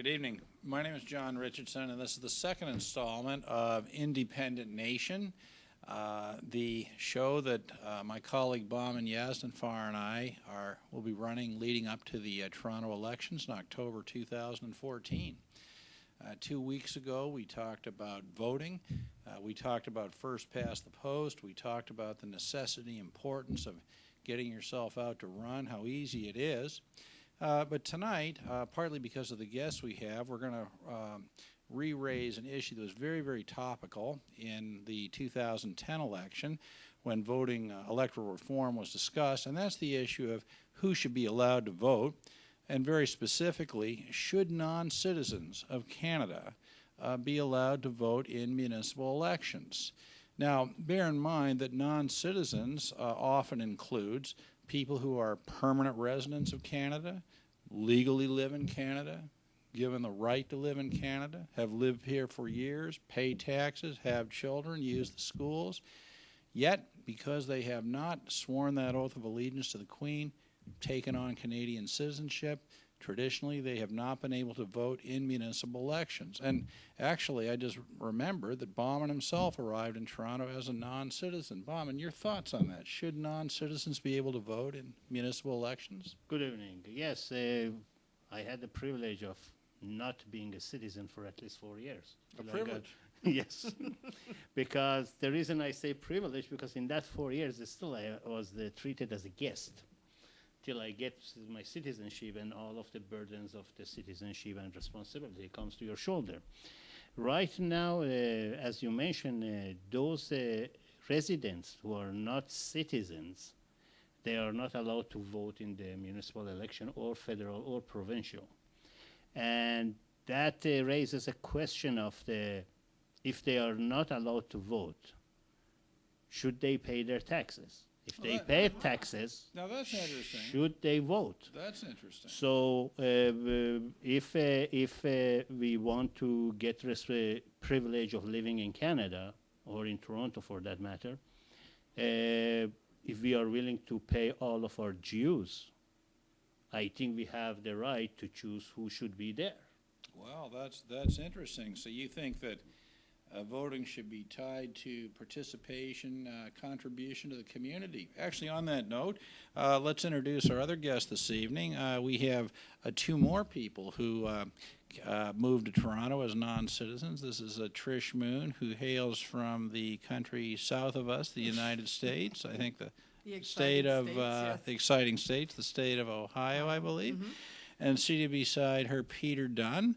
Good evening. My name is John Richardson, and this is the second installment of Independent Nation, the show that my colleague Bauman Yazdinfar and I will be running leading up to the Toronto elections in October 2014. 2 weeks ago, we talked about voting. We talked about first past the post. We talked about the necessity, importance of getting yourself out to run, how easy it is. But tonight, partly because of the guests we have, we're going to re-raise an issue that was very, very topical in the 2010 election when voting electoral reform was discussed, and that's the issue of who should be allowed to vote, and very specifically, should non-citizens of Canada be allowed to vote in municipal elections. Now, bear in mind that non-citizens often includes people who are permanent residents of Canada, legally live in Canada, given the right to live in Canada, have lived here for years, pay taxes, have children, use the schools. Yet, because they have not sworn that oath of allegiance to the Queen, taken on Canadian citizenship, traditionally they have not been able to vote in municipal elections. And actually, I just remember that Bauman himself arrived in Toronto as a non-citizen. Bauman, your thoughts on that? Should non-citizens be able to vote in municipal elections? Good evening. Yes, I had the privilege of not being a citizen for at least 4 years. A privilege? Yes. Because the reason I say privilege, because in that 4 years, still I was treated as a guest till I get my citizenship, and all of the burdens of the citizenship and responsibility comes to your shoulder. Right now, as you mentioned, those residents who are not citizens, they are not allowed to vote in the municipal election or federal or provincial. And that raises a question of if they are not allowed to vote, should they pay their taxes? If they pay taxes, now that's interesting. Should they vote? That's interesting. So if we want to get privilege of living in Canada, or in Toronto for that matter, if we are willing to pay all of our dues, I think we have the right to choose who should be there. Well, that's interesting. So you think that voting should be tied to participation, contribution to the community. Actually, on that note, let's introduce our other guest this evening. We have two more people who moved to Toronto as non-citizens. This is Trish Moon, who hails from the country south of us, the United States. I think the state of yes. the exciting states, the state of Ohio, I believe. Mm-hmm. And seated beside her, Peter Dunn,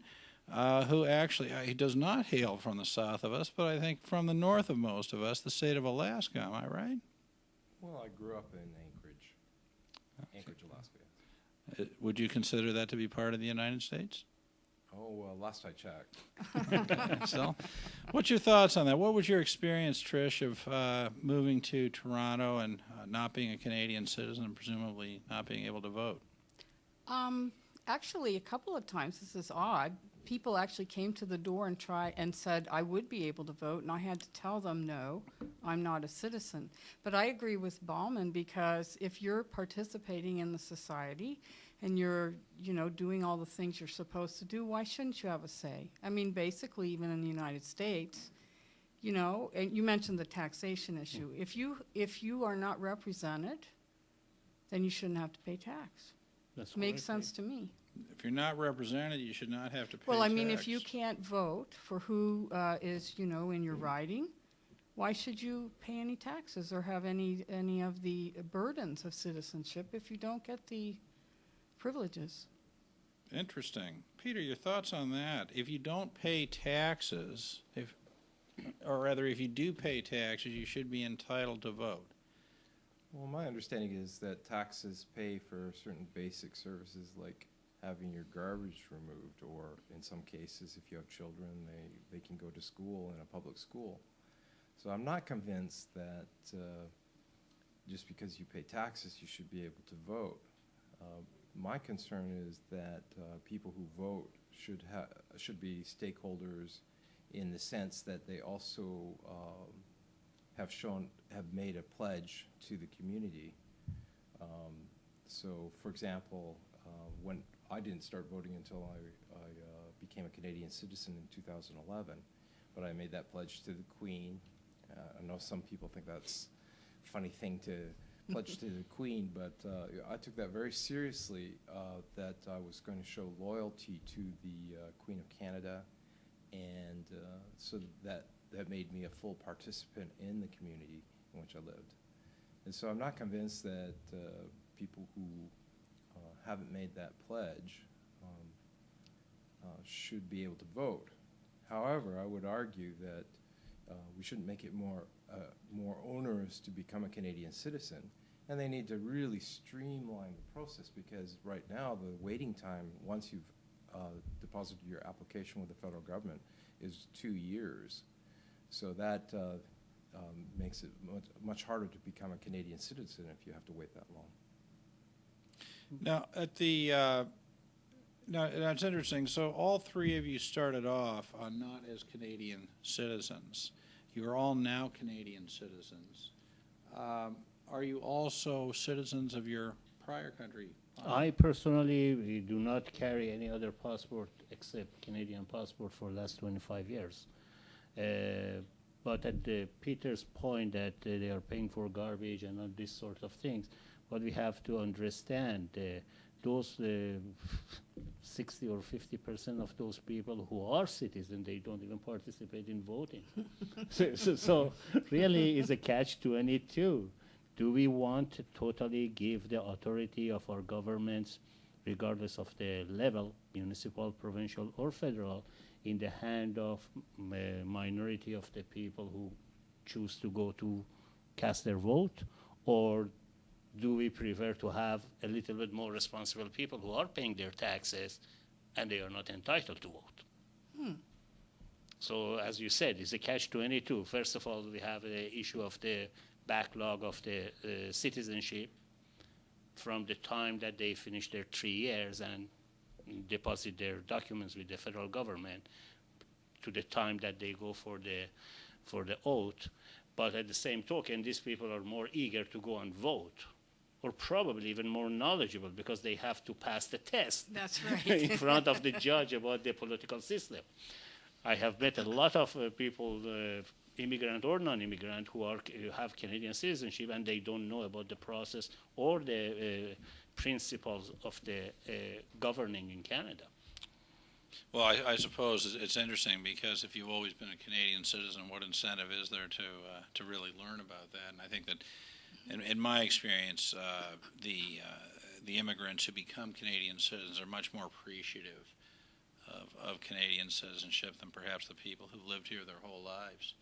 who actually he does not hail from the south of us, but I think from the north of most of us, the state of Alaska. Am I right? Well, I grew up in Anchorage, Alaska. Would you consider that to be part of the United States? Oh, well, last I checked. So, what's your thoughts on that? What was your experience, Trish, of moving to Toronto and not being a Canadian citizen and presumably not being able to vote? Actually, a couple of times, this is odd, people actually came to the door and said I would be able to vote, and I had to tell them, no, I'm not a citizen. But I agree with Bauman, because if you're participating in the society and you're, doing all the things you're supposed to do, why shouldn't you have a say? I mean, basically, even in the United States, and you mentioned the taxation issue. If you are not represented, then you shouldn't have to pay tax. That's Makes sense to me. If you're not represented, you should not have to pay Well, I mean, tax. if you can't vote for who is, in your riding, why should you pay any taxes or have any of the burdens of citizenship if you don't get the privileges? Interesting. Peter, your thoughts on that? If you don't pay taxes, if you do pay taxes, you should be entitled to vote. Well, my understanding is that taxes pay for certain basic services like having your garbage removed, or in some cases, if you have children, they can go to school in a public school. So I'm not convinced that just because you pay taxes, you should be able to vote. My concern is that people who vote should be stakeholders in the sense that they also have made a pledge to the community. So, for example, when I didn't start voting until I became a Canadian citizen in 2011. But I made that pledge to the Queen. I know some people think that's a funny thing to pledge to the Queen, but I took that very seriously, that I was going to show loyalty to the Queen of Canada, and so that made me a full participant in the community in which I lived. And so I'm not convinced that people who haven't made that pledge should be able to vote. However, I would argue that we shouldn't make it more onerous to become a Canadian citizen, and they need to really streamline the process, because right now the waiting time, once you've deposited your application with the federal government, is 2 years. So that makes it much harder to become a Canadian citizen if you have to wait that long. Now, now, it's interesting. So all three of you started off not as Canadian citizens. You are all now Canadian citizens. Are you also citizens of your prior country? I personally do not carry any other passport except Canadian passport for the last 25 years. But at Peter's point that they are paying for garbage and all these sort of things, what we have to understand, those 60 or 50% of those people who are citizens, they don't even participate in voting. So really it's a catch-22. Do we want to totally give the authority of our governments, regardless of the level, municipal, provincial, or federal, in the hand of a minority of the people who choose to go to cast their vote? Or do we prefer to have a little bit more responsible people who are paying their taxes and they are not entitled to vote? So as you said, it's a catch-22. First of all, we have the issue of the backlog of the citizenship from the time that they finish their 3 years and deposit their documents with the federal government to the time that they go for the oath. But at the same token, these people are more eager to go and vote, or probably even more knowledgeable, because they have to pass the test That's right. in front of the judge about the political system. I have met a lot of people, immigrant or non-immigrant, who have Canadian citizenship, and they don't know about the process or the principles of the governing in Canada. Well, I suppose it's interesting, because if you've always been a Canadian citizen, what incentive is there to really learn about that? And I think that, in my experience, the immigrants who become Canadian citizens are much more appreciative of Canadian citizenship than perhaps the people who've lived here their whole lives.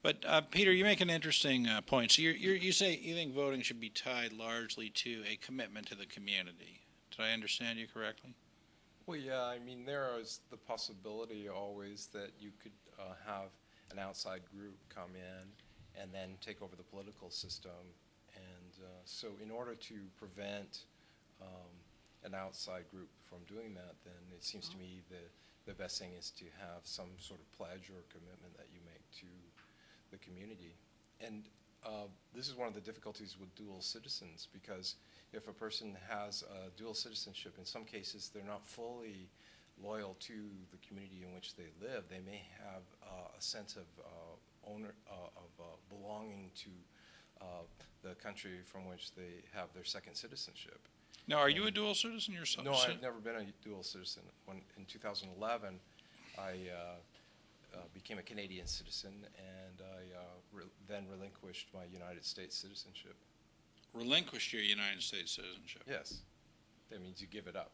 But Peter, you make an interesting point. So you say you think voting should be tied largely to a commitment to the community. Did I understand you correctly? Well, yeah, I mean, there is the possibility always that you could have an outside group come in and then take over the political system. And so in order to prevent an outside group from doing that, then it seems to me the best thing is to have some sort of pledge or commitment that you make to the community. And this is one of the difficulties with dual citizens, because if a person has dual citizenship, in some cases they're not fully loyal to the community in which they live. They may have a sense of belonging to the country from which they have their second citizenship. Now, are you a dual citizen yourself? No, I've never been a dual citizen. In 2011, I became a Canadian citizen, and I then relinquished my United States citizenship. Relinquished your United States citizenship? Yes. That means you give it up.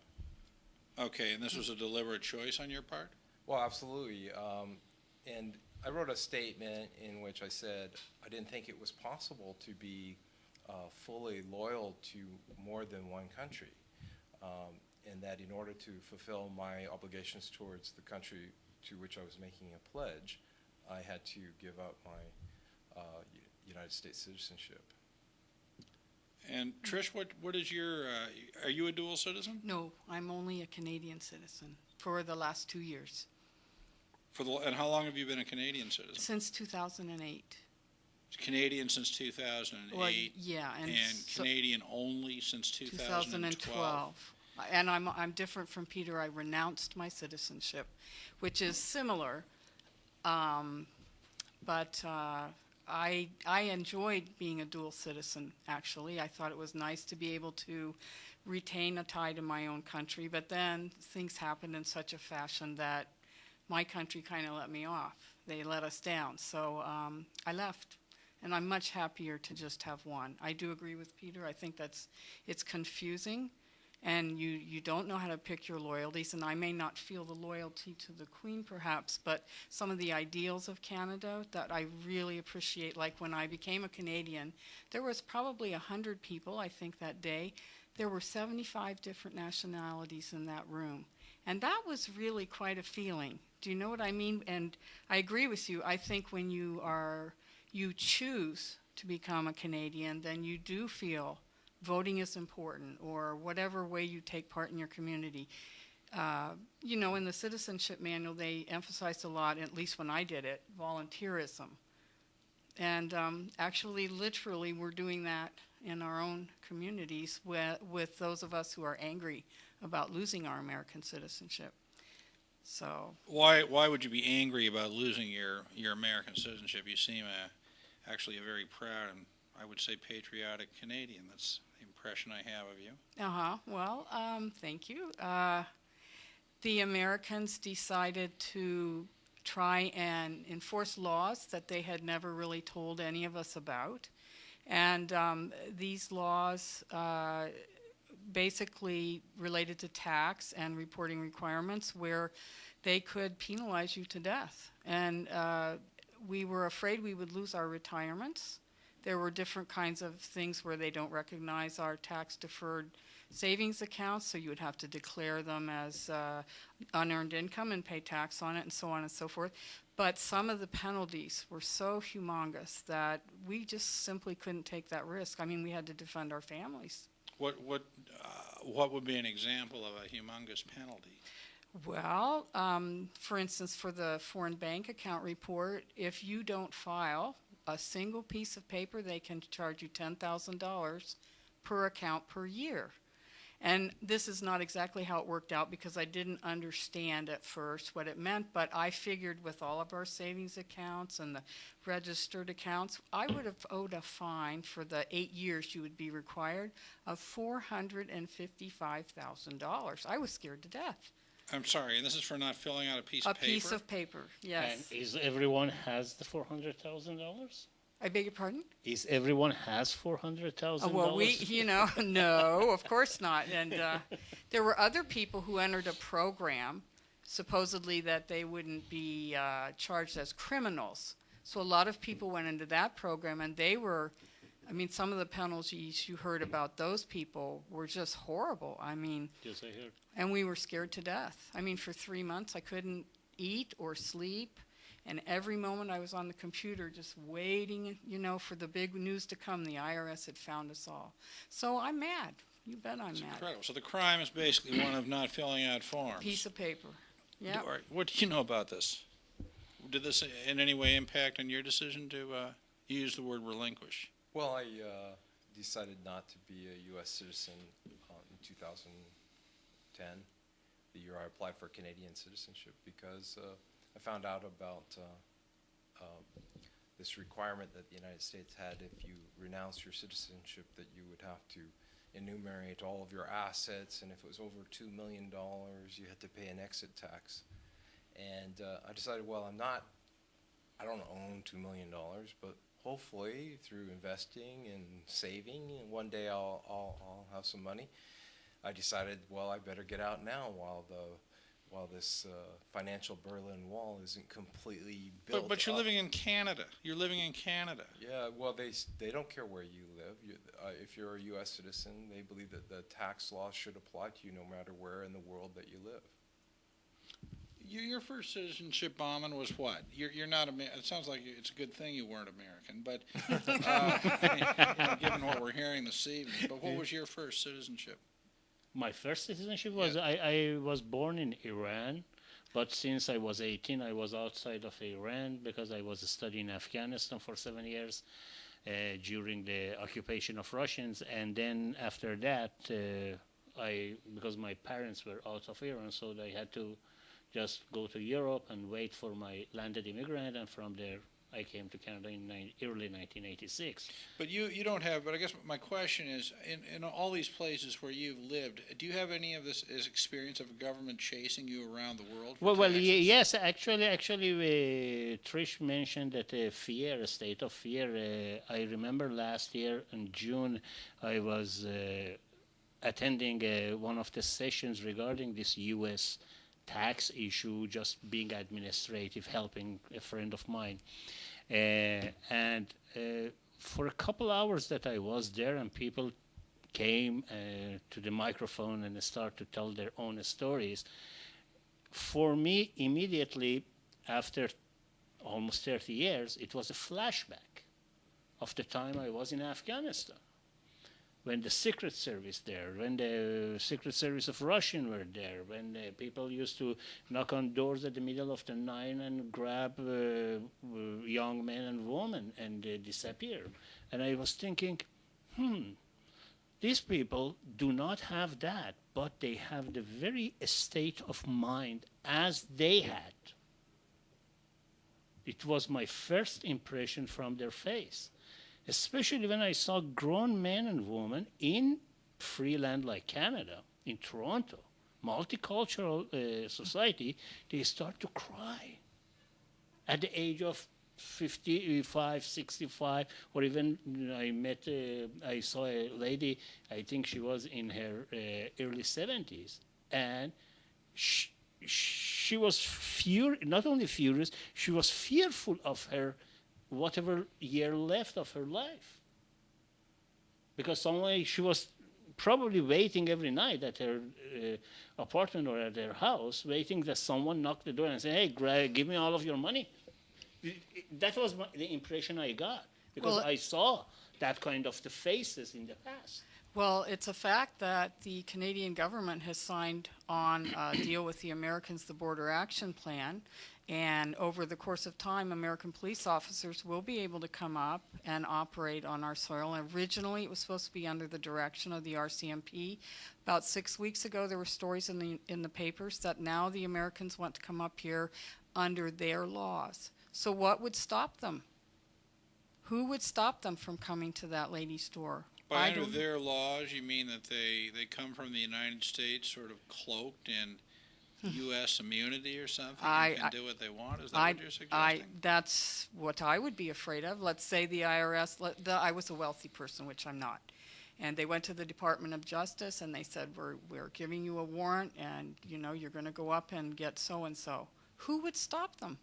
Okay, and this was a deliberate choice on your part? Well, absolutely. And I wrote a statement in which I said I didn't think it was possible to be fully loyal to more than one country, and that in order to fulfill my obligations towards the country to which I was making a pledge, I had to give up my United States citizenship. And Trish, what is your, are you a dual citizen? No, I'm only a Canadian citizen for the last 2 years, And how long have you been a Canadian citizen? since 2008. Canadian since 2008? Well, yeah, and And so- Canadian only since 2012? 2012. And I'm different from Peter. I renounced my citizenship, which is similar. But I enjoyed being a dual citizen, actually. I thought it was nice to be able to retain a tie to my own country, but then things happened in such a fashion that my country kind of let me off. They let us down. So I left, and I'm much happier to just have one. I do agree with Peter. I think it's confusing, and you don't know how to pick your loyalties, and I may not feel the loyalty to the Queen perhaps, but some of the ideals of Canada that I really appreciate, like when I became a Canadian, there was probably 100 people, I think, that day. There were 75 different nationalities in that room, and that was really quite a feeling. Do you know what I mean? And I agree with you. I think when you choose to become a Canadian, then you do feel voting is important, or whatever way you take part in your community. You know, in the citizenship manual, they emphasized a lot, at least when I did it, volunteerism. And actually, literally, we're doing that in our own communities with those of us who are angry about losing our American citizenship. So Why would you be angry about losing your American citizenship? You seem actually a very proud and, I would say, patriotic Canadian. That's the impression I have of you. Well, thank you. The Americans decided to try and enforce laws that they had never really told any of us about. And these laws basically related to tax and reporting requirements where they could penalize you to death. And we were afraid we would lose our retirements. There were different kinds of things where they don't recognize our tax-deferred savings accounts, so you would have to declare them as unearned income and pay tax on it, and so on and so forth. But some of the penalties were so humongous that we just simply couldn't take that risk. I mean, we had to defend our families. What would be an example of a humongous penalty? Well, for instance, for the foreign bank account report, if you don't file a single piece of paper, they can charge you $10,000 per account per year. And this is not exactly how it worked out because I didn't understand at first what it meant, but I figured with all of our savings accounts and the registered accounts, I would have owed a fine for the 8 years you would be required of $455,000. I was scared to death. I'm sorry, and this is for not filling out a piece A of paper? piece of paper, yes. And is everyone has the $400,000? I beg your pardon? Is everyone has $400,000? Well, no, of course not. And there were other people who entered a program, supposedly that they wouldn't be charged as criminals. So a lot of people went into that program, and they were, I mean, some of the penalties you heard about those people were just horrible. I mean, Yes, I heard. and we were scared to death. I mean, for 3 months, I couldn't eat or sleep. And every moment I was on the computer just waiting, you know, for the big news to come. The IRS had found us all. So I'm mad. You bet I'm It's mad. incredible. So the crime is basically one of not filling out forms. Piece of paper. Yeah. All right. What do you know about this? Did this in any way impact on your decision to use the word relinquish? Well, I decided not to be a U.S. citizen in 2010, the year I applied for Canadian citizenship, because I found out about this requirement that the United States had if you renounce your citizenship, that you would have to enumerate all of your assets, and if it was over $2 million, you had to pay an exit tax. And I decided, well, I don't own $2 million, but hopefully through investing and saving, and one day I'll have some money. I decided, well, I better get out now while this financial Berlin Wall isn't completely built. But you're up. living in Canada. You're living in Canada. Yeah, well, they don't care where you live. If you're a U.S. citizen, they believe that the tax laws should apply to you no matter where in the world that you live. Your first citizenship, Bauman, was what? You're not American. It sounds like it's a good thing you weren't American, but given what we're hearing this evening. But what was your first citizenship? My first citizenship was, I was born in Iran, but since I was 18, I was outside of Iran because I was studying Afghanistan for 7 years during the occupation of Russians. And then after that, because my parents were out of Iran, so they had to just go to Europe and wait for my landed immigrant, and from there I came to Canada in early 1986. But you don't have, but I guess my question is, in all these places where you've lived, do you have any of this experience of a government chasing you around the world? For Well, taxes? yes, actually, Trish mentioned that fear, a state of fear. I remember last year in June, I was attending one of the sessions regarding this U.S. tax issue, just being administrative, helping a friend of mine. And for a couple hours that I was there, and people came to the microphone and started to tell their own stories, for me, immediately after almost 30 years, it was a flashback of the time I was in Afghanistan, when the Secret Service there, when the Secret Service of Russian were there, when people used to knock on doors at the middle of the night and grab young men and women and disappear. And I was thinking, these people do not have that, but they have the very state of mind as they had. It was my first impression from their face, especially when I saw grown men and women in free land like Canada, in Toronto, multicultural society. They start to cry at the age of 55, 65, or even I saw a lady, I think she was in her early 70s, and she was not only furious, she was fearful of her whatever year left of her life. Because she was probably waiting every night at her apartment or at her house, waiting that someone knocked the door and say, "Hey, Greg, give me all of your money." That was the impression I got, because I saw that kind of the faces in the past. Well, it's a fact that the Canadian government has signed on a deal with the Americans, the Border Action Plan, and over the course of time, American police officers will be able to come up and operate on our soil. And originally, it was supposed to be under the direction of the RCMP. About 6 weeks ago, there were stories in the papers that now the Americans want to come up here under their laws. So what would stop them? Who would stop them from coming to that lady's store? By under their laws, you mean that they come from the United States sort of cloaked in U.S. immunity or something? And can do what they want? Is that what you're suggesting? That's what I would be afraid of. Let's say the IRS, I was a wealthy person, which I'm not. And they went to the Department of Justice and they said, we're giving you a warrant and, you're going to go up and get so-and-so. Who would stop them?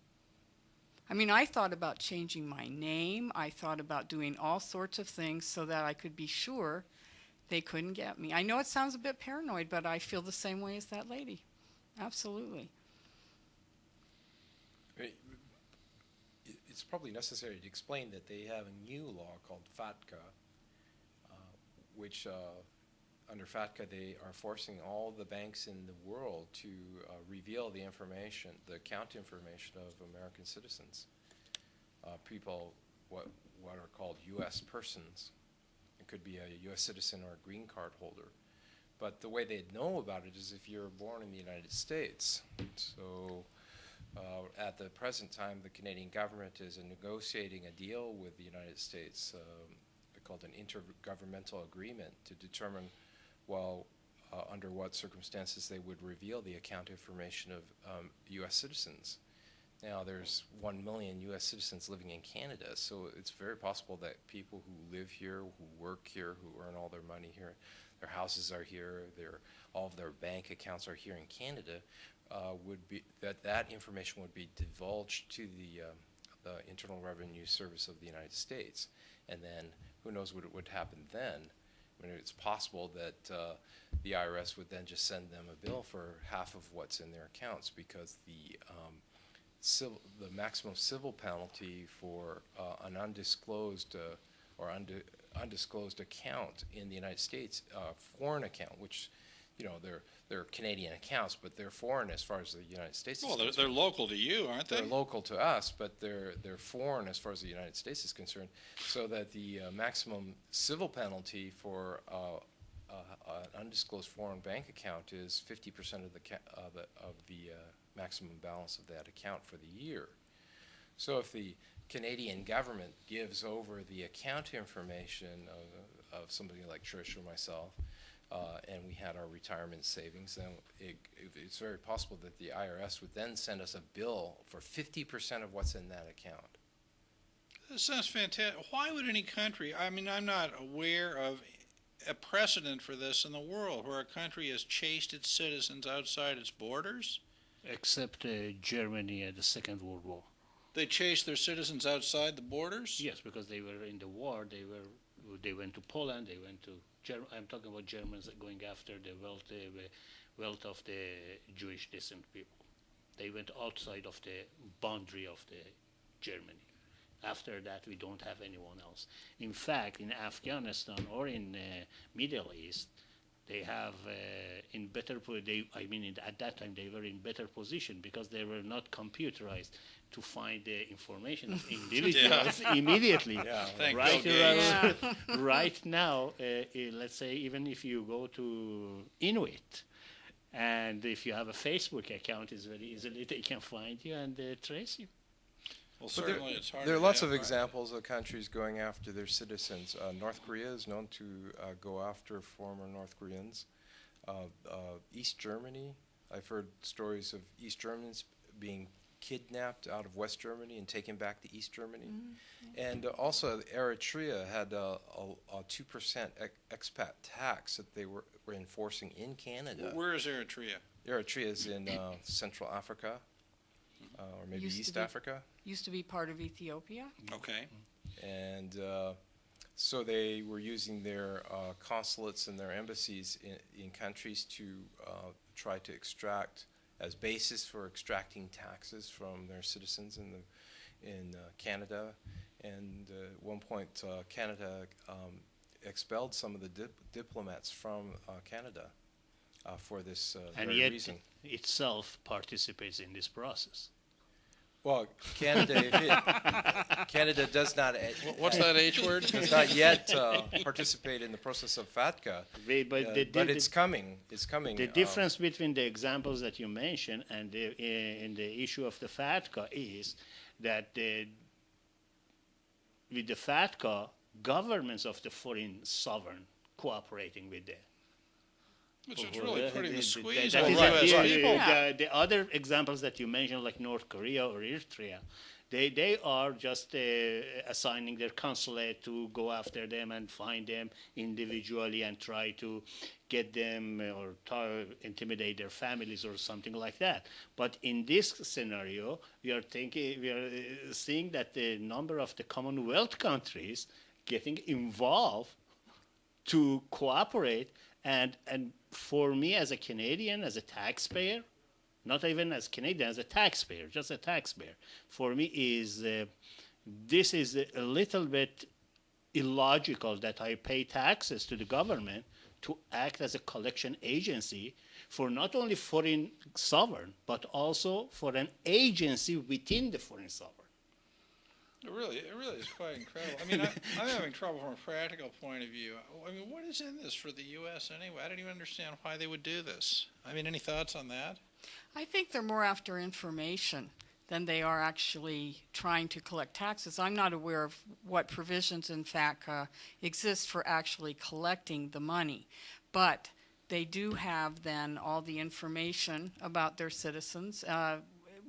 I mean, I thought about changing my name. I thought about doing all sorts of things so that I could be sure they couldn't get me. I know it sounds a bit paranoid, but I feel the same way as that lady. Absolutely. It's probably necessary to explain that they have a new law called FATCA, which under FATCA they are forcing all the banks in the world to reveal the information, the account information of American citizens, people what are called U.S. persons. It could be a U.S. citizen or a green card holder. But the way they'd know about it is if you're born in the United States. So at the present time, the Canadian government is negotiating a deal with the United States called an intergovernmental agreement to determine, under what circumstances they would reveal the account information of U.S. citizens. Now, there's 1 million U.S. citizens living in Canada, so it's very possible that people who live here, who work here, who earn all their money here, their houses are here, all of their bank accounts are here in Canada, that information would be divulged to the Internal Revenue Service of the United States. And then who knows what would happen then. I mean, it's possible that the IRS would then just send them a bill for half of what's in their accounts, because the maximum civil penalty for an undisclosed undisclosed account in the United States, foreign account, which, they're Canadian accounts, but they're foreign as far as the United States is concerned. They're local to you, aren't they? They're local to us, but they're foreign as far as the United States is concerned. So that the maximum civil penalty for an undisclosed foreign bank account is 50% of the maximum balance of that account for the year. So if the Canadian government gives over the account information of somebody like Trish or myself, and we had our retirement savings, then it's very possible that the IRS would then send us a bill for 50% of what's in that account. This sounds fantastic. Why would any country, I mean, I'm not aware of a precedent for this in the world where a country has chased its citizens outside its borders? Except Germany at the Second World War. They chased their citizens outside the borders? Yes, because they were in the war. They went to Poland. They went to I'm talking about Germans going after the wealth of the Jewish descent people. They went outside of the boundary of the Germany. After that, we don't have anyone else. In fact, in Afghanistan or in Middle East, they have at that time they were in better position because they were not computerized to find the information of individuals immediately. Yeah, thank Right, Bill Gates. Yeah. right now, let's say even if you go to Inuit, and if you have a Facebook account, it's very easily they can find you and trace you. Well, But there- certainly it's hard There are to lots of identify. examples of countries going after their citizens. North Korea is known to go after former North Koreans. East Germany, I've heard stories of East Germans being kidnapped out of West Germany and taken back to East Germany. And also Eritrea had a 2% expat tax that they were enforcing in Canada. Where is Eritrea? Eritrea is in Central Africa, or maybe Used to East be. Africa. Used to be part of Ethiopia. Okay. And so they were using their consulates and their embassies in countries to try to extract, as basis for extracting taxes from their citizens in Canada. And at one point, Canada expelled some of the diplomats from Canada for this And very yet reason. itself participates in this process. Well, Canada, Canada does not What's that H word? does not yet participate in the process of FATCA, But it's coming. It's coming. the difference between the examples that you mentioned and in the issue of the FATCA is that with the FATCA, governments of the foreign sovereign cooperating with them. Which is really putting the squeeze That on is the a- U.S. yeah, people. Yeah. The other examples that you mentioned, like North Korea or Eritrea, they are just assigning their consulate to go after them and find them individually and try to get them or intimidate their families or something like that. But in this scenario, we are seeing that the number of the Commonwealth countries getting involved to cooperate, and for me as a Canadian, as a taxpayer, not even as Canadian, as a taxpayer, just a taxpayer, for me is this is a little bit illogical that I pay taxes to the government to act as a collection agency for not only foreign sovereign, but also for an agency within the foreign sovereign. It really is quite incredible. I mean, I'm having trouble from a practical point of view. I mean, what is in this for the U.S. anyway? I don't even understand why they would do this. I mean, any thoughts on that? I think they're more after information than they are actually trying to collect taxes. I'm not aware of what provisions in FATCA exist for actually collecting the money, but they do have then all the information about their citizens,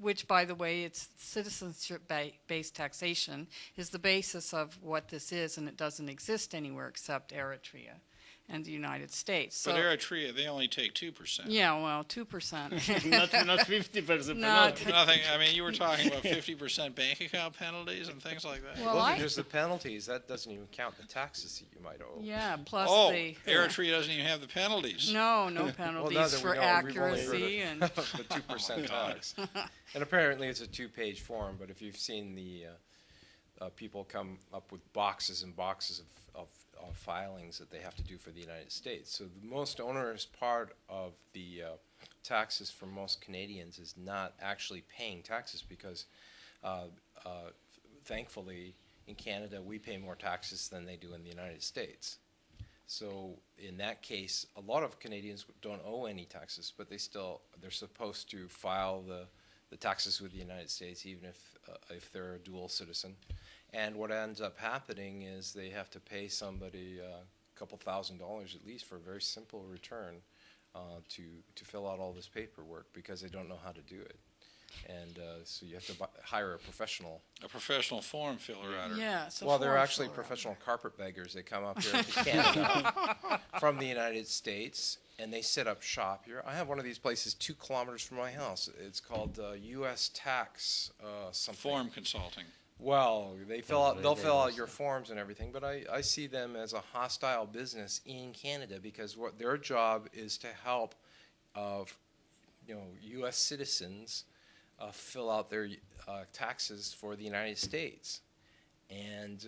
which, by the way, it's citizenship-based taxation is the basis of what this is, and it doesn't exist anywhere except Eritrea and the United States. But Eritrea, they only take 2%. Yeah, well, 2%. not 50%. Not- Nothing. I mean, you were talking about 50% bank account penalties and things like that. Well, Those I- are just the penalties. That doesn't even count the taxes that you might owe. Yeah, plus Oh, Eritrea doesn't even have the penalties. No Well, penalties now that for we know, we've only heard accuracy of and the 2% tax. And apparently it's a 2-page form, but if you've seen the people come up with boxes and boxes of filings that they have to do for the United States. So the most onerous part of the taxes for most Canadians is not actually paying taxes because thankfully in Canada we pay more taxes than they do in the United States. So in that case, a lot of Canadians don't owe any taxes, but they're supposed to file the taxes with the United States, even if they're a dual citizen. And what ends up happening is they have to pay somebody a couple $1,000s at least for a very simple return to fill out all this paperwork because they don't know how to do it. And so you have to hire a professional. A professional form filler outer. Yes. Well, they're actually professional carpetbaggers. They come up here to Canada from the United States, and they set up shop here. I have one of these places 2 kilometers from my house. It's called U.S. Tax something. Form consulting. Well, they'll fill out your forms and everything, but I see them as a hostile business in Canada because what their job is to help, U.S. citizens fill out their taxes for the United States. And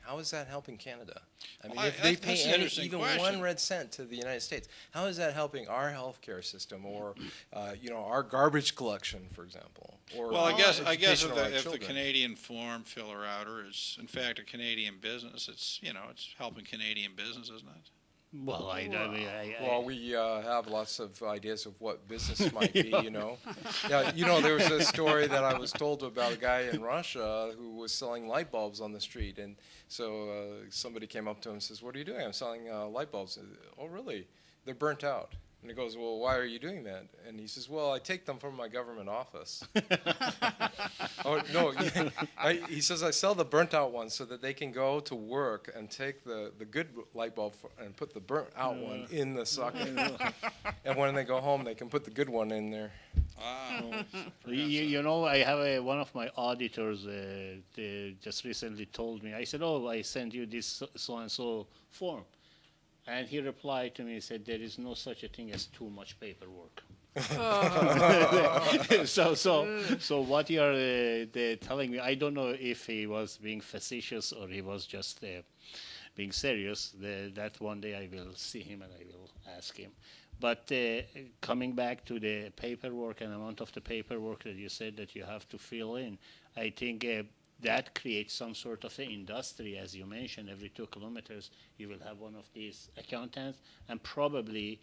how is that helping Canada? I mean, Well, if they that's pay an interesting even question. 1 red cent to the United States, how is that helping our healthcare system or, our garbage collection, for example? Or Well, I guess education of our if the children? Canadian form filler outer is in fact a Canadian business, it's helping Canadian business, isn't it? Well, Well, we have lots of ideas of what business might be, Yeah, there was a story that I was told about a guy in Russia who was selling light bulbs on the street. And so somebody came up to him and says, "What are you doing?" "I'm selling light bulbs." "Oh, really? They're burnt out." And he goes, "Well, why are you doing that?" And he says, "Well, I take them from my government office." Oh, no, he says, "I sell the burnt out ones so that they can go to work and take the good light bulb and put the burnt out one in the socket. And when they go home, they can put the good one in there." Ah, I have one of my auditors just recently told me, I said, "Oh, I sent you this so-and-so form." And he replied to me and said, "There is no such a thing as too much paperwork." So what you're telling me, I don't know if he was being facetious or he was just being serious. That one day I will see him and I will ask him. But coming back to the paperwork and amount of the paperwork that you said that you have to fill in, I think that creates some sort of an industry, as you mentioned. Every 2 kilometers, you will have one of these accountants, and probably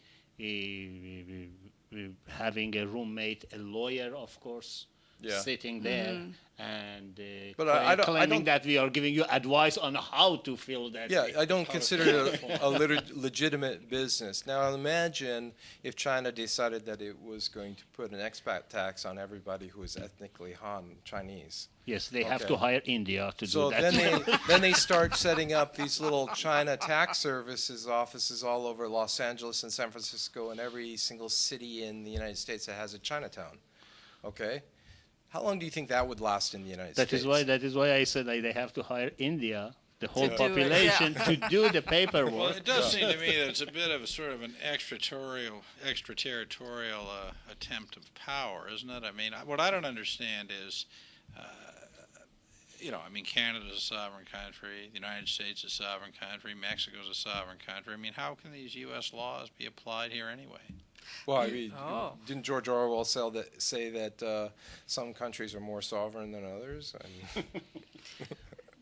having a roommate, a lawyer, of course, Yeah. sitting there and But I claiming don't- that we are giving you advice on how to fill that. Yeah, I don't consider it a legitimate business. Now imagine if China decided that it was going to put an expat tax on everybody who is ethnically Han Chinese. Yes, they have Okay. to hire India to So do that. then they start setting up these little China tax services offices all over Los Angeles and San Francisco and every single city in the United States that has a Chinatown. Okay? How long do you think that would last in the United That States? is why I said they have to hire India, the whole do it, population, yeah. to do the well, paperwork. it does seem to me that it's a bit of a sort of an extraterritorial attempt of power, isn't it? I mean, what I don't understand is, Canada's a sovereign country, the United States is a sovereign country, Mexico's a sovereign country. I mean, how can these U.S. laws be applied here anyway? Well, I mean, Oh. didn't George Orwell say that some countries are more sovereign than others? I mean,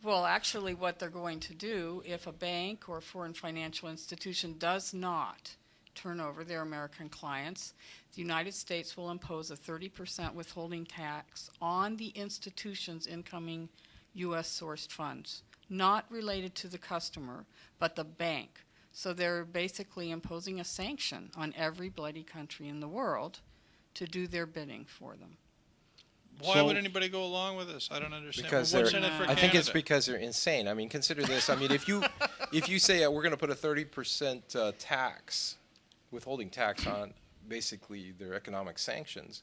Well, actually, what they're going to do, if a bank or a foreign financial institution does not turn over their American clients, the United States will impose a 30% withholding tax on the institution's incoming U.S.-sourced funds, not related to the customer, but the bank. So they're basically imposing a sanction on every bloody country in the world to do their bidding for them. Why So- would anybody go along with this? I don't understand. because What's they're, in it for I think it's Canada? because they're insane. I mean, consider this. I mean, if you say we're going to put a 30% tax, withholding tax on basically their economic sanctions,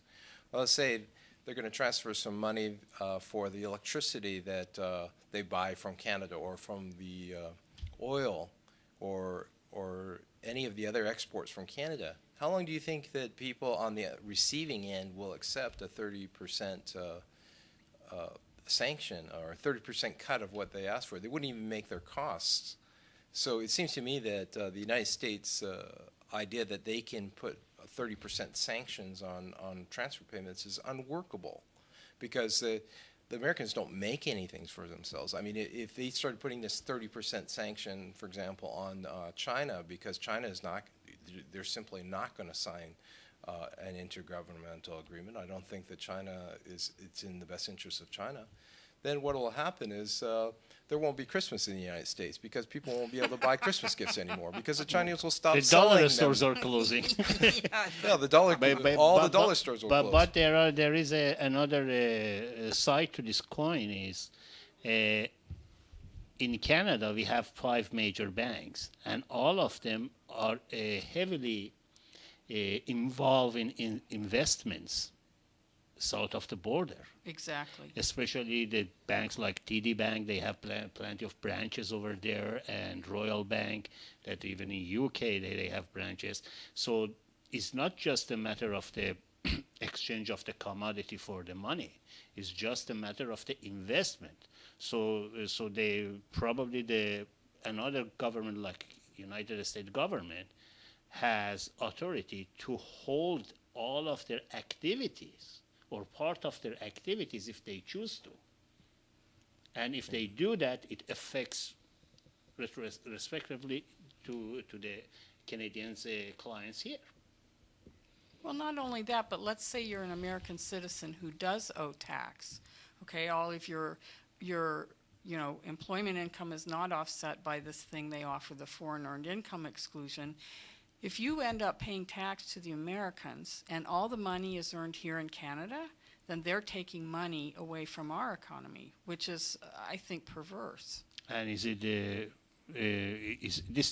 well, let's say they're going to transfer some money for the electricity that they buy from Canada or from the oil or any of the other exports from Canada. How long do you think that people on the receiving end will accept a 30% sanction or a 30% cut of what they ask for? They wouldn't even make their costs. So it seems to me that the United States idea that they can put 30% sanctions on transfer payments is unworkable because the the Americans don't make anything for themselves. I mean, if they started putting this 30% sanction, for example, on China, because China is not, they're simply not going to sign an intergovernmental agreement. I don't think that it's in the best interest of China. Then what will happen is there won't be Christmas in the United States because people won't be able to buy Christmas gifts anymore because the Chinese will stop The selling dollar them. stores are closing. Yeah, the dollar, all the dollar stores will close. But there is another side to this coin is in Canada we have 5 major banks, and all of them are heavily involved in investments south of the border. Exactly. Especially the banks like TD Bank, they have plenty of branches over there, and Royal Bank, that even in UK they have branches. So it's not just a matter of the exchange of the commodity for the money. It's just a matter of the investment. So they probably another government like United States government has authority to hold all of their activities or part of their activities if they choose to. And if they do that, it affects respectively to the Canadians' clients here. Well, not only that, but let's say you're an American citizen who does owe tax. Okay, all of your employment income is not offset by this thing they offer, the foreign earned income exclusion. If you end up paying tax to the Americans and all the money is earned here in Canada, then they're taking money away from our economy, which is, I think, perverse. And this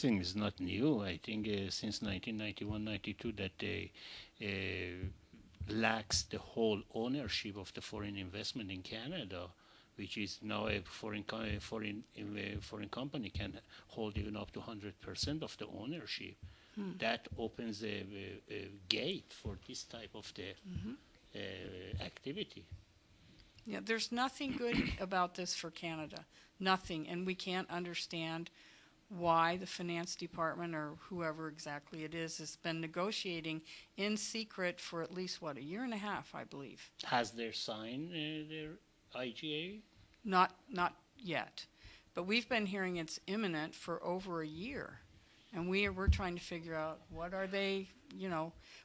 thing is not new. I think since 1991-92 that they lax the whole ownership of the foreign investment in Canada, which is now a foreign company can hold even up to 100% of the ownership. That opens a gate for this type of activity. Yeah, there's nothing good about this for Canada, nothing, and we can't understand why the finance department or whoever exactly it is has been negotiating in secret for at least, a year and a half, I believe. Has they signed their IGA? Not yet, but we've been hearing it's imminent for over a year. And we're trying to figure out what are they,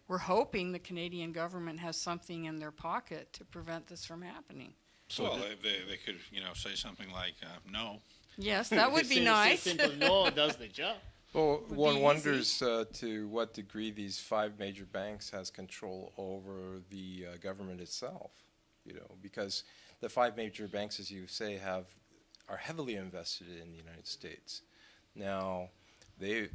we're hoping the Canadian government has something in their pocket to prevent this from happening. So well, they could, say something like, no. Yes, that would be nice. Simple no does the job. Well, one wonders to what degree these 5 major banks has control over the government itself, because the 5 major banks, as you say, are heavily invested in the United States. Now, they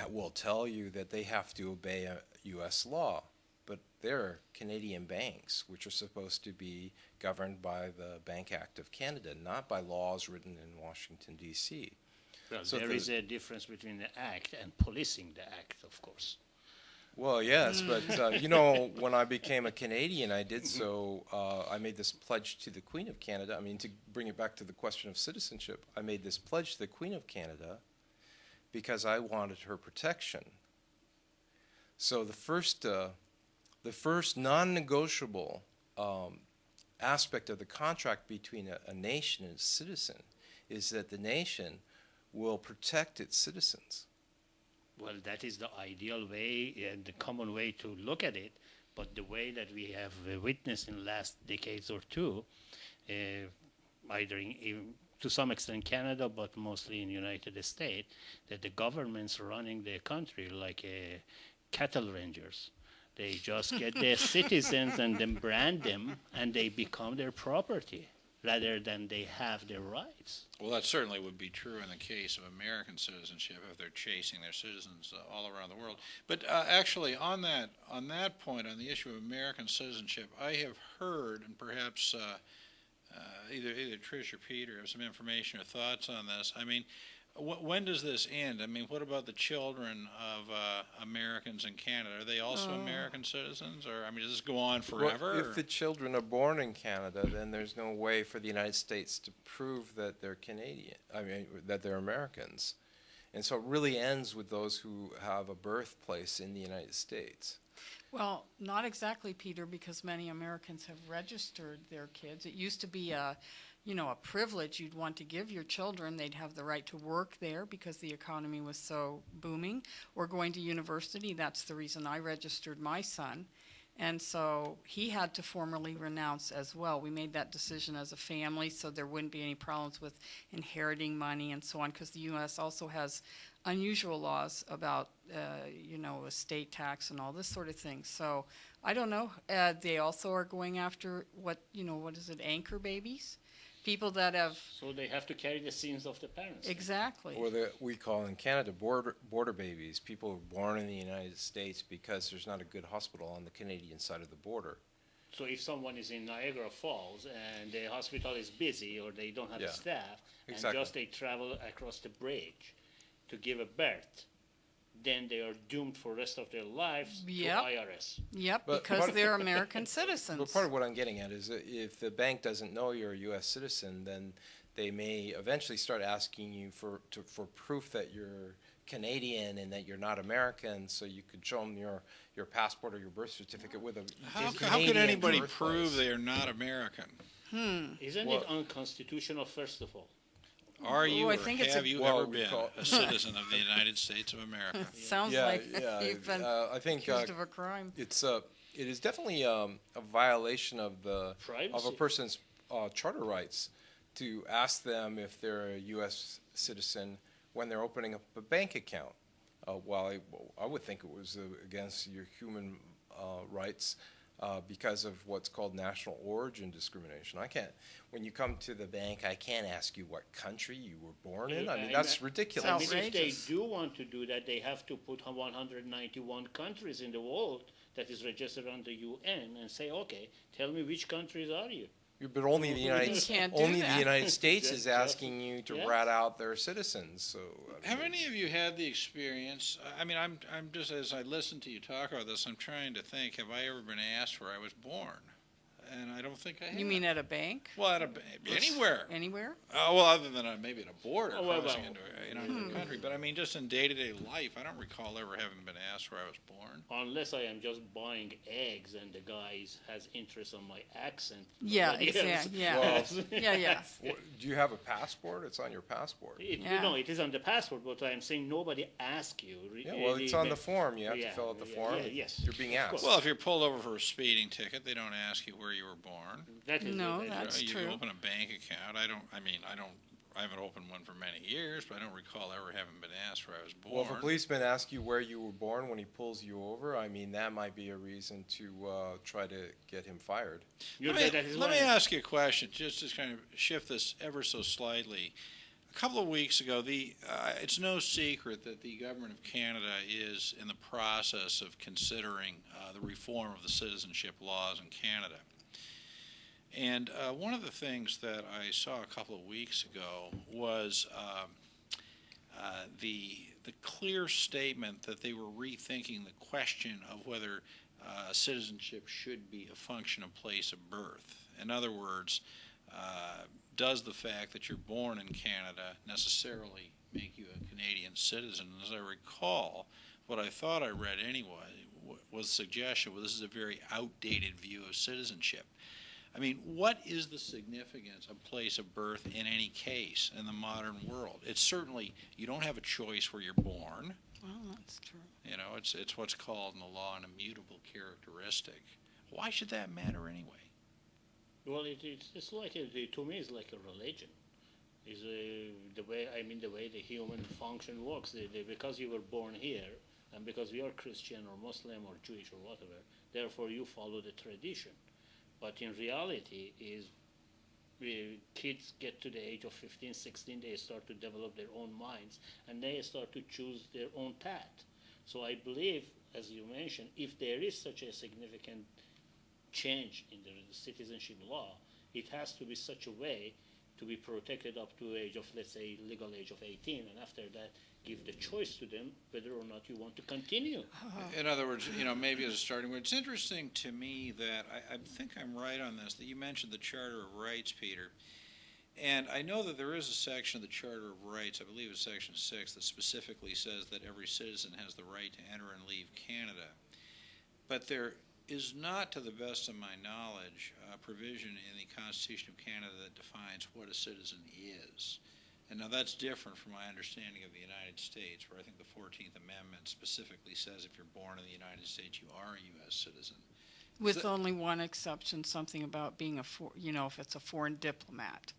will tell you that they have to obey a U.S. law, but they're Canadian banks, which are supposed to be governed by the Bank Act of Canada, not by laws written in Washington, D.C. Well, So there is a difference between the act and policing the act, of course. Well, yes, but when I became a Canadian, I did so. I made this pledge to the Queen of Canada. I mean, to bring it back to the question of citizenship, I made this pledge to the Queen of Canada because I wanted her protection. So the first non-negotiable aspect of the contract between a nation and its citizen is that the nation will protect its citizens. Well, that is the ideal way and the common way to look at it. But the way that we have witnessed in the last decades or two, either to some extent Canada, but mostly in the United States, that the governments running the country like cattle rangers. They just get their citizens and then brand them, and they become their property rather than they have their rights. Well, that certainly would be true in the case of American citizenship if they're chasing their citizens all around the world. But actually, on that point, on the issue of American citizenship, I have heard, and perhaps either Trish or Peter have some information or thoughts on this. I mean, when does this end? I mean, what about the children of Americans in Canada? Are they also American citizens, or does this go on forever? Well, if the children are born in Canada, then there's no way for the United States to prove that they're Canadian. That they're Americans, and so it really ends with those who have a birthplace in the United States. Well, not exactly, Peter, because many Americans have registered their kids. It used to be a privilege you'd want to give your children. They'd have the right to work there because the economy was so booming, or going to university. That's the reason I registered my son. And so he had to formally renounce as well. We made that decision as a family so there wouldn't be any problems with inheriting money and so on, because the U.S. also has unusual laws about, estate tax and all this sort of thing. So I don't know. They also are going after what is it, anchor babies? People that have, So they have to carry the sins of the parents. exactly. Or we call in Canada border babies, people born in the United States because there's not a good hospital on the Canadian side of the border. So if someone is in Niagara Falls and the hospital is busy or they don't have Yeah, the staff, exactly. and just they travel across the bridge to give a birth, then they are doomed for the rest of their lives Yep. to IRS. Yep, But because part of- they're American citizens. But part of what I'm getting at is that if the bank doesn't know you're a U.S. citizen, then they may eventually start asking you for proof that you're Canadian and that you're not American, so you could show them your passport or your birth certificate with a How Canadian could anybody birthplace. prove they are not American? Isn't Well- it unconstitutional, first of all? Are you Ooh, I or think it's have a- you Well, ever we been call- a citizen of the United States of America? Sounds Yeah, like yeah. you've been I think accused of a crime. it is definitely a violation of a Privacy. person's charter rights to ask them if they're a U.S. citizen when they're opening up a bank account. While I would think it was against your human rights because of what's called national origin discrimination. When you come to the bank, I can't ask you what country you were born in. I mean, that's ridiculous. I mean, if they outrageous. do want to do that, they have to put 191 countries in the world that is registered under UN and say, okay, tell me which countries are you? But only the United can't do only that. the United States is Just- asking you to yes. rat out their citizens. So I Have mean, any of you had the experience? I mean, I'm just, as I listen to you talk about this, I'm trying to think, have I ever been asked where I was born? And I don't think I have. You mean at a bank? Well, anywhere. Anywhere? Well, other than maybe at a border Oh, well, crossing well. into another country. But I mean, just in day-to-day life, I don't recall ever having been asked where I was born. Unless I am just buying eggs and the guy has interest on my accent. Yeah, Nobody else. exactly. Yeah. Well, Yeah, yeah. do you have a passport? It's on your passport. Yeah. It is on the passport, but I am saying nobody asks you. Yeah, well, it's on the form. You have to Yeah, fill out the yeah, form. yeah, yes, You're being of asked. course. Well, if you're pulled over for a speeding ticket, they don't ask you where you were born. That is No, that is- That's you true. open a bank account. I haven't opened one for many years, but I don't recall ever having been asked where I was born. Well, if a policeman asks you where you were born when he pulls you over, I mean, that might be a reason to try to get him fired. You're Let me, right, that is let me why- ask you a question, just to kind of shift this ever so slightly. A couple of weeks ago, it's no secret that the government of Canada is in the process of considering the reform of the citizenship laws in Canada. And one of the things that I saw a couple of weeks ago was the clear statement that they were rethinking the question of whether citizenship should be a function of place of birth. In other words, does the fact that you're born in Canada necessarily make you a Canadian citizen? As I recall, what I thought I read anyway was a suggestion, well, this is a very outdated view of citizenship. I mean, what is the significance of place of birth in any case in the modern world? It's certainly, you don't have a choice where you're born. Well, that's true. You know, it's what's called in the law an immutable characteristic. Why should that matter anyway? Well, it's like to me, it's like a religion. Is the way the human function works. Because you were born here, and because you are Christian or Muslim or Jewish or whatever, therefore you follow the tradition. But in reality, kids get to the age of 15, 16, they start to develop their own minds, and they start to choose their own path. So I believe, as you mentioned, if there is such a significant change in the citizenship law, it has to be such a way to be protected up to age of, let's say, legal age of 18, and after that, give the choice to them whether or not you want to continue. In other words, you know, maybe as a starting point, it's interesting to me that I think I'm right on this, that you mentioned the Charter of Rights, Peter. And I know that there is a section of the Charter of Rights, I believe it's Section 6, that specifically says that every citizen has the right to enter and leave Canada. But there is not, to the best of my knowledge, a provision in the Constitution of Canada that defines what a citizen is. And now that's different from my understanding of the United States, where I think the 14th Amendment specifically says if you're born in the United States, you are a U.S. citizen. With only one exception, something about being if it's a foreign diplomat.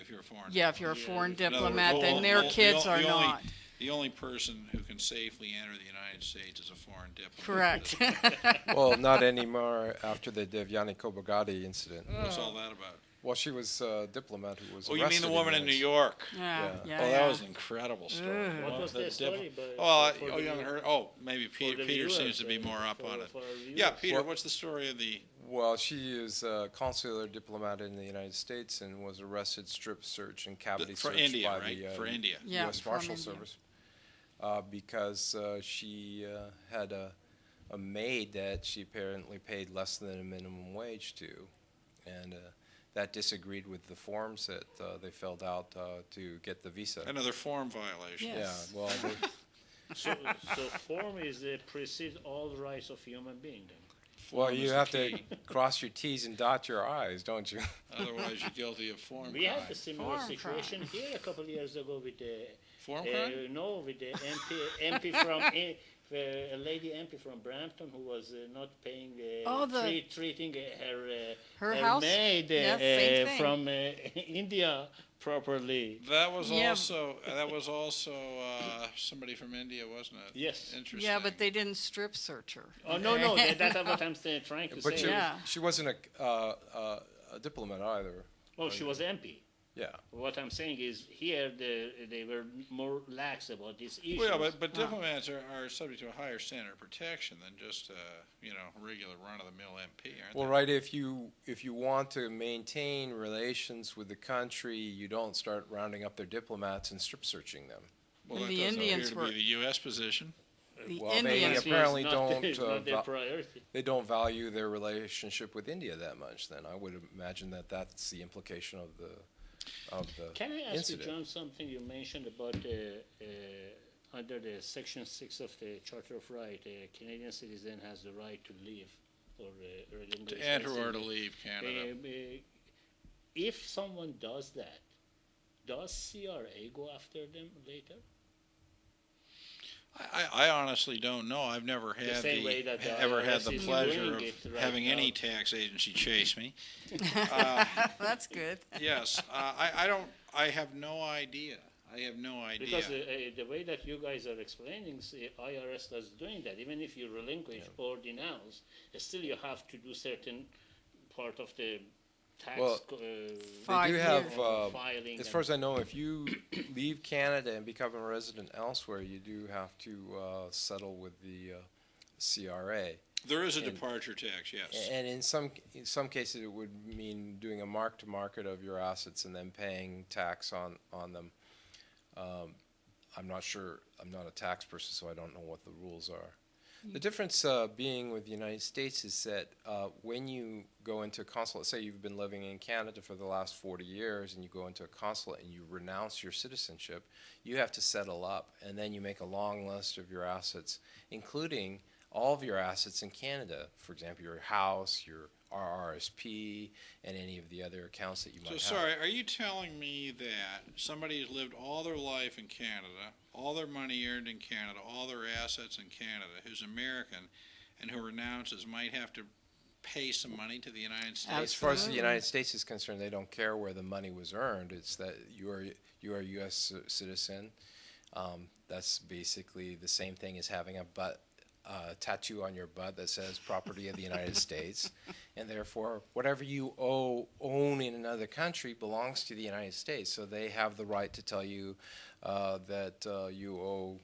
If you're a foreign Yeah, if you're a Yeah, foreign in other diplomat, words, then their kids are not. The only person who can safely enter the United States is a foreign diplomat. Correct. Well, not anymore after the Devyani Kobogati incident. What's all that about? Well, she was a diplomat who was Oh, you arrested. mean the woman in New York? Yeah, Yeah. yeah, Oh, yeah. that was an incredible story. Ugh. What was The the story? But Oh, for you the haven't view- heard? Oh, maybe for Peter. the Peter viewers, seems to be more up on it. for our Yeah, viewers. Peter, Well- what's the story of the? Well, she is a consular diplomat in the United States and was arrested, strip search, and cavity For search India, by right? the For India. Yeah, U.S. from Marshal India. Service because she had a maid that she apparently paid less than a minimum wage to, and that disagreed with the forms that they filled out to get the visa. Another form violation. Yeah. Yes. Yeah, well, So form is precedes all the rights of human being then. well, Form you is the have to key. cross your T's and dot your I's, don't you? Otherwise, you're guilty of form We crime. had a similar Foreign situation here a couple of years ago with the Form crime? no, with the MP from a lady MP from Brampton who was not paying treating Her house? maid Yeah, same thing. from India properly. That was Yeah. also somebody from India, wasn't it? Yes. Interesting. Yeah, but they didn't strip search her. Oh no, that's what I'm trying to But say. Yeah. she wasn't a diplomat either. Oh, she was MP. Yeah. What I'm saying is here they were more lax about this issue. Well, yeah, but diplomats are subject to a higher standard of protection than just regular run-of-the-mill MP, aren't Well, they? right. If you want to maintain relations with the country, you don't start rounding up their diplomats and strip searching them. Well, And that the doesn't Indians appear to were- be the U.S. position. The Well, they Indians It's apparently not don't, not their val- priority. They don't value their relationship with India that much. Then I would imagine that that's the implication of the Can I ask incident. you, John, something you mentioned about under the Section 6 of the Charter of Rights, a Canadian citizen has the right to leave or To enter or to leave Canada. If someone does that, does CRA go after them later? I honestly don't know. I've never had same way that the ever had IRS the is pleasure doing of it right having any now. tax agency chase me. That's good. Yes, I don't. I have no idea. I have no idea. Because the way that you guys are explaining, IRS is doing that. Even if you relinquish or denounce, still you have to do certain part of the tax Well, Five They do years. have, filing. as far as I know, if you leave Canada and become a resident elsewhere, you do have to settle with the CRA. There is a and- departure tax, yes. And in some cases, it would mean doing a mark-to-market of your assets and then paying tax on them. I'm not sure. I'm not a tax person, so I don't know what the rules are. The difference being with the United States is that when you go into a consulate, say you've been living in Canada for the last 40 years and you go into a consulate and you renounce your citizenship, you have to settle up and then you make a long list of your assets, including all of your assets in Canada. For example, your house, your RRSP, and any of the other accounts that you might So have. sorry, are you telling me that somebody who's lived all their life in Canada, all their money earned in Canada, all their assets in Canada, who's American, and who renounces might have to pay some money to the United States? As far as the Absolutely. United States is concerned, they don't care where the money was earned. It's that you are a U.S. citizen. That's basically the same thing as having a tattoo on your butt that says "Property of the United States," and therefore, whatever you own in another country belongs to the United States. So they have the right to tell you that you owe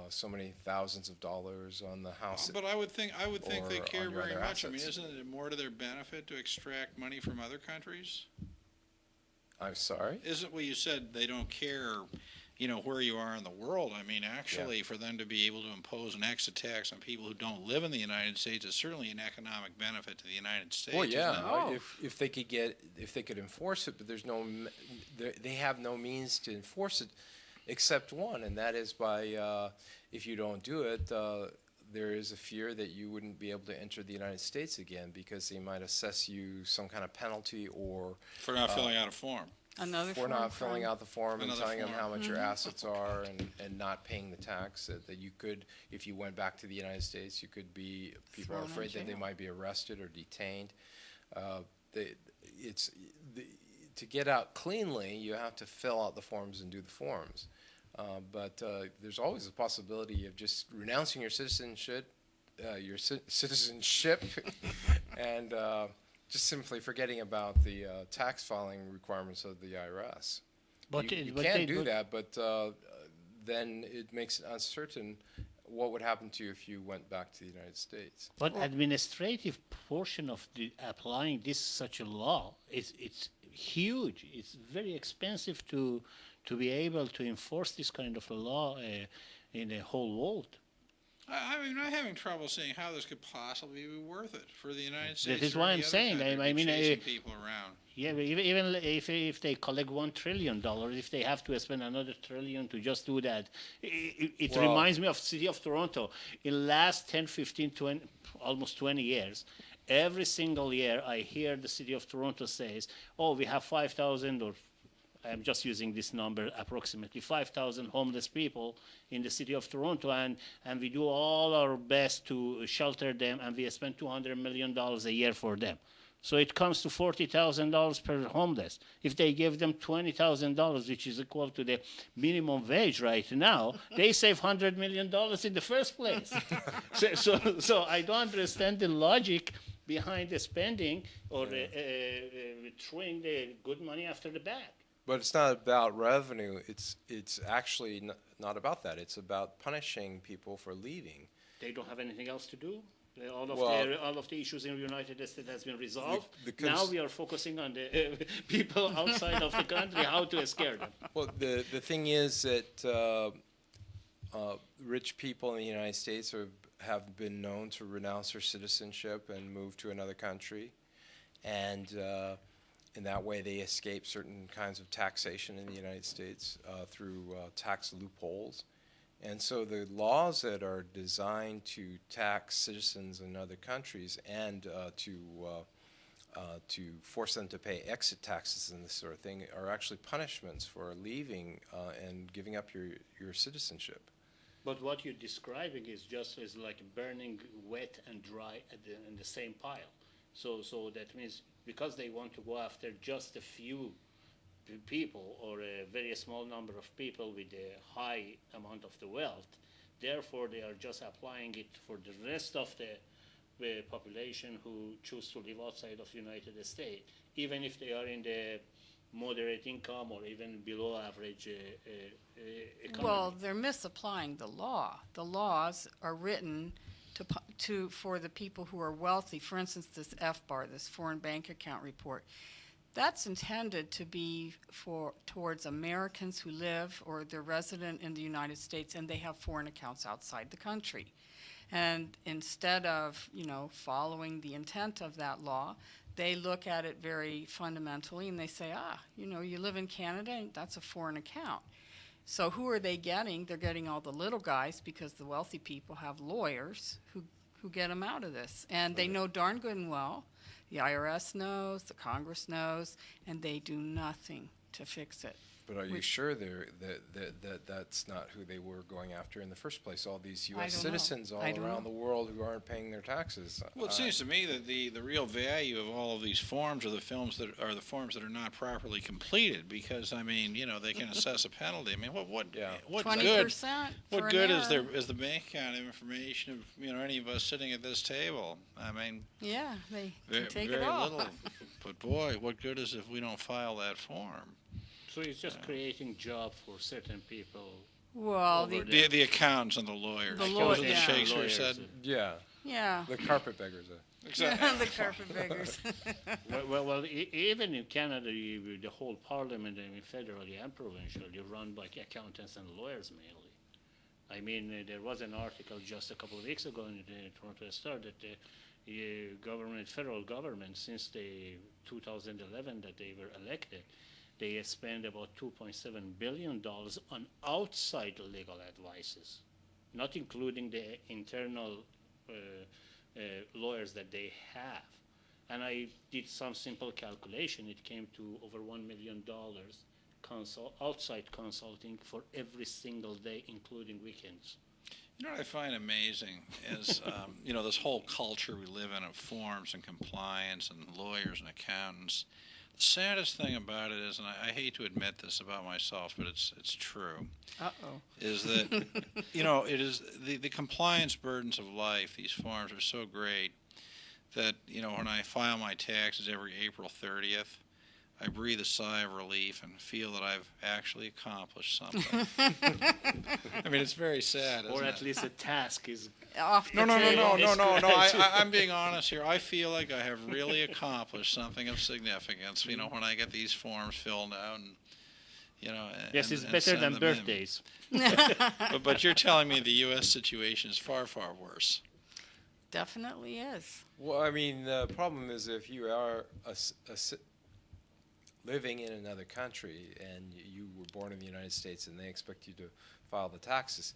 so many thousands of dollars on the house. But I would think they or care on your very other much. I mean, assets. isn't it more to their benefit to extract money from other countries? I'm sorry. Isn't what you said? They don't care, where you are in the world. I mean, actually, for them to be able to impose an extra tax on people who don't live in the United States is certainly an economic benefit to the United States. Well, isn't yeah, it? Oh. if they could enforce it, but they have no means to enforce it except one, and that is by if you don't do it, there is a fear that you wouldn't be able to enter the United States again because they might assess you some kind of penalty or For not filling out a form. Another for form not from- filling out the form and Another telling them form. how much your assets are and not paying the tax, that you could, if you went back to the United States, you could be, people are Thrown in afraid that they jail. might be arrested or detained. They, it's, the, to get out cleanly, you have to fill out the forms and do the forms. But there's always a possibility of just renouncing your citizenship, and just simply forgetting about the tax filing requirements of the IRS. But You but can they- do but- that, but then it makes it uncertain what would happen to you if you went back to the United States. But administrative portion of the applying this such a law it's huge. It's very expensive to be able to enforce this kind of a law in the whole world. I mean, I'm having trouble seeing how this could possibly be worth it for the United States. is or why any I'm other saying, country to I be mean, chasing people around. Yeah, but even if they collect $1 trillion, if they have to spend another trillion to just do that, it Well- reminds me of city of Toronto. In last 10, 15, 20, almost 20 years, every single year I hear the city of Toronto says, oh, we have 5,000 or I'm just using this number approximately 5,000 homeless people in the city of Toronto, and we do all our best to shelter them, and we spend $200 million a year for them. So it comes to $40,000 per homeless. If they give them $20,000, which is equal to the minimum wage right now, they save $100 million in the first place. so I don't understand the logic behind the spending or throwing the good money after the bad. But it's not about revenue. It's actually not about that. It's about punishing people for leaving. They don't have anything else to do. Well- All of the issues in the United States has been resolved. The Now we are focusing on the people outside of the country, how to scare them. Well, the thing is that rich people in the United States have been known to renounce their citizenship and move to another country, and in that way they escape certain kinds of taxation in the United States through tax loopholes. And so the laws that are designed to tax citizens in other countries and to force them to pay exit taxes and this sort of thing are actually punishments for leaving and giving up your citizenship. But what you're describing is just as like burning wet and dry in the same pile. So that means because they want to go after just a few people or a very small number of people with a high amount of the wealth, therefore they are just applying it for the rest of the population who choose to live outside of United States, even if they are in the moderate income or even below average economy. Well, they're misapplying the law. The laws are written for the people who are wealthy. For instance, this FBAR, this foreign bank account report, that's intended to be towards Americans who live or they're resident in the United States and they have foreign accounts outside the country. And instead of, following the intent of that law, they look at it very fundamentally and they say, you live in Canada and that's a foreign account. So who are they getting? They're getting all the little guys because the wealthy people have lawyers who get them out of this. And they know darn good and well, the IRS knows, the Congress knows, and they do nothing to fix it. But are you sure that's not who they were going after in the first place? All these I U.S. don't know. citizens all I don't around know. the world who aren't paying their taxes. Well, it seems to me that the real value of all of these forms are the forms that are not properly completed, because I mean, they can assess a penalty. I mean, what Yeah. good 20% for what an good is error. the bank account information of any of us sitting at this table? I mean, Yeah, they very, can take very it all. little. But boy, what good is if we don't file that form? So it's just creating job for certain people. Well, Over the, The accountants and the lawyers. The What law- did yeah. Shakespeare Lawyers, said. Yeah, yeah, the carpetbaggers. the carpetbaggers. Well, even in Canada, the whole parliament, federally and provincially, run by accountants and lawyers mainly. I mean, there was an article just a couple of weeks ago in the Toronto Star that the federal government, since the 2011 that they were elected, they spend about $2.7 billion on outside legal advices. not including the internal lawyers that they have. And I did some simple calculation. It came to over $1 million outside consulting for every single day, including weekends. You know what I find amazing is, this whole culture we live in of forms and compliance and lawyers and accountants. The saddest thing about it is, and I hate to admit this about myself, but it's true, Uh-oh. is that, it is the compliance burdens of life, these forms are so great that, when I file my taxes every April 30th, I breathe a sigh of relief and feel that I've actually accomplished something. I mean, it's very sad, isn't Or it? at least a task is Off the No. table. I'm being honest here. I feel like I have really accomplished something of significance. When I get these forms filled out, and yes, and, it's and better send than them in. birthdays. But you're telling me the U.S. situation is far, far worse. Definitely is. Well, I mean, the problem is if you are living in another country and you were born in the United States and they expect you to file the taxes,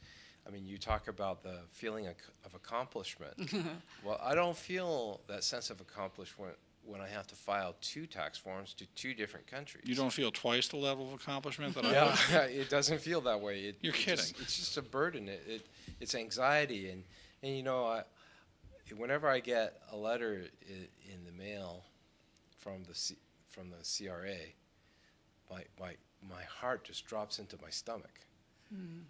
I mean, you talk about the feeling of accomplishment. Well, I don't feel that sense of accomplishment when I have to file 2 tax forms to 2 different countries. You don't feel twice the level of accomplishment that I do? Yeah, it doesn't feel that way. You're kidding. It's just a burden. It's anxiety, and whenever I get a letter in the mail from the CRA, my heart just drops into my stomach.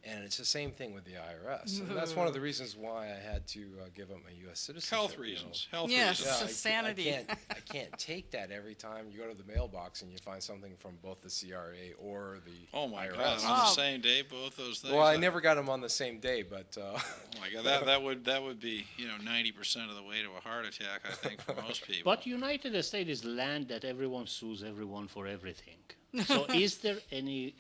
And it's the same thing with the IRS. And that's one of the reasons why I had to give up my U.S. citizenship. Health reasons. Health Yes. reasons. It's sanity. I can't take that every time you go to the mailbox and you find something from both the CRA or the Oh my IRS. God! On the same day, both those things. Well, I never got them on the same day, but Oh my God! That would be 90% of the way to a heart attack, I think, for most people. But United States is land that everyone sues everyone for everything. So is there any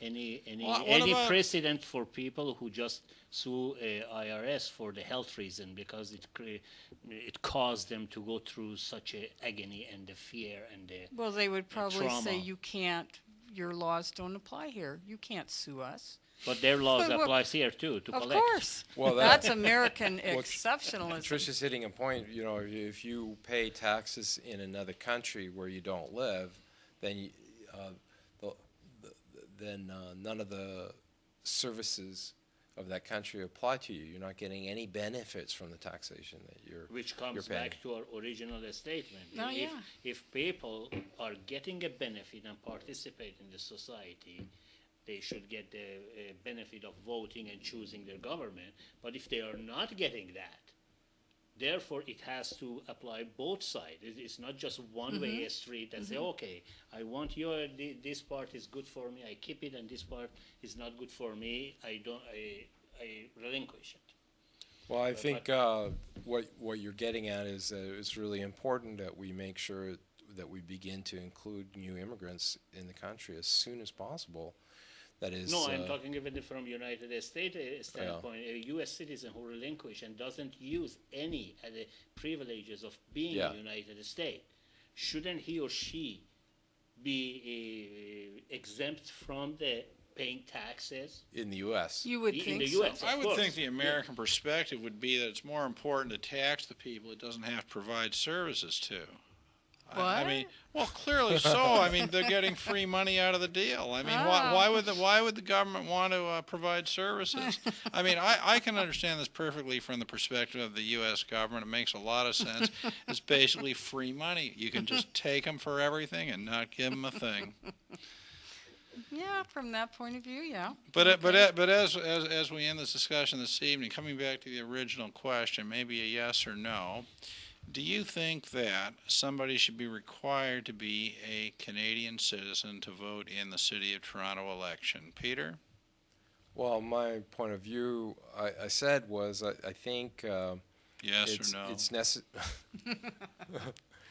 What about- precedent for people who just sue IRS for the health reason because it caused them to go through such a agony and the fear and the Well, they would probably say trauma. you can't, your laws don't apply here. You can't sue us. but their laws Well, applies here too to Of collect. course. Well, That's American Well, exceptionalism. Tricia's hitting a point. If you pay taxes in another country where you don't live, then none of the services of that country apply to you. You're not getting any benefits from the taxation that you're. Which comes paying. back to our original statement. Oh, if, yeah. if people are getting a benefit and participate in the society, they should get the benefit of voting and choosing their government. But if they are not getting that, therefore it has to apply both sides. It's not just one-way street and say, okay, I want this part is good for me, I keep it, and this part is not good for me, I relinquish it. Well, I think what you're getting at is it's really important that we make sure that we begin to include new immigrants in the country as soon as possible. That is. No, I'm talking even from United States standpoint. A U.S. citizen who relinquish and doesn't use any of the privileges of being Yeah. in the United States, shouldn't he or she be exempt from the paying taxes In the U.S. You would in think the so. U.S.? I of would course. think the American perspective would be that it's more important to tax the people it doesn't have to provide services to. I What? mean, well, clearly so. I mean, they're getting free money out of the deal. I mean, Ah. why would the government want to provide services? I mean, I can understand this perfectly from the perspective of the U.S. government. It makes a lot of sense. It's basically free money. You can just take them for everything and not give them a thing. Yeah, from that point of view, yeah. But Okay. but as we end this discussion this evening, coming back to the original question, maybe a yes or no. Do you think that somebody should be required to be a Canadian citizen to vote in the City of Toronto election? Peter? Well, my point of view, I said was I think Yes it's or no? it's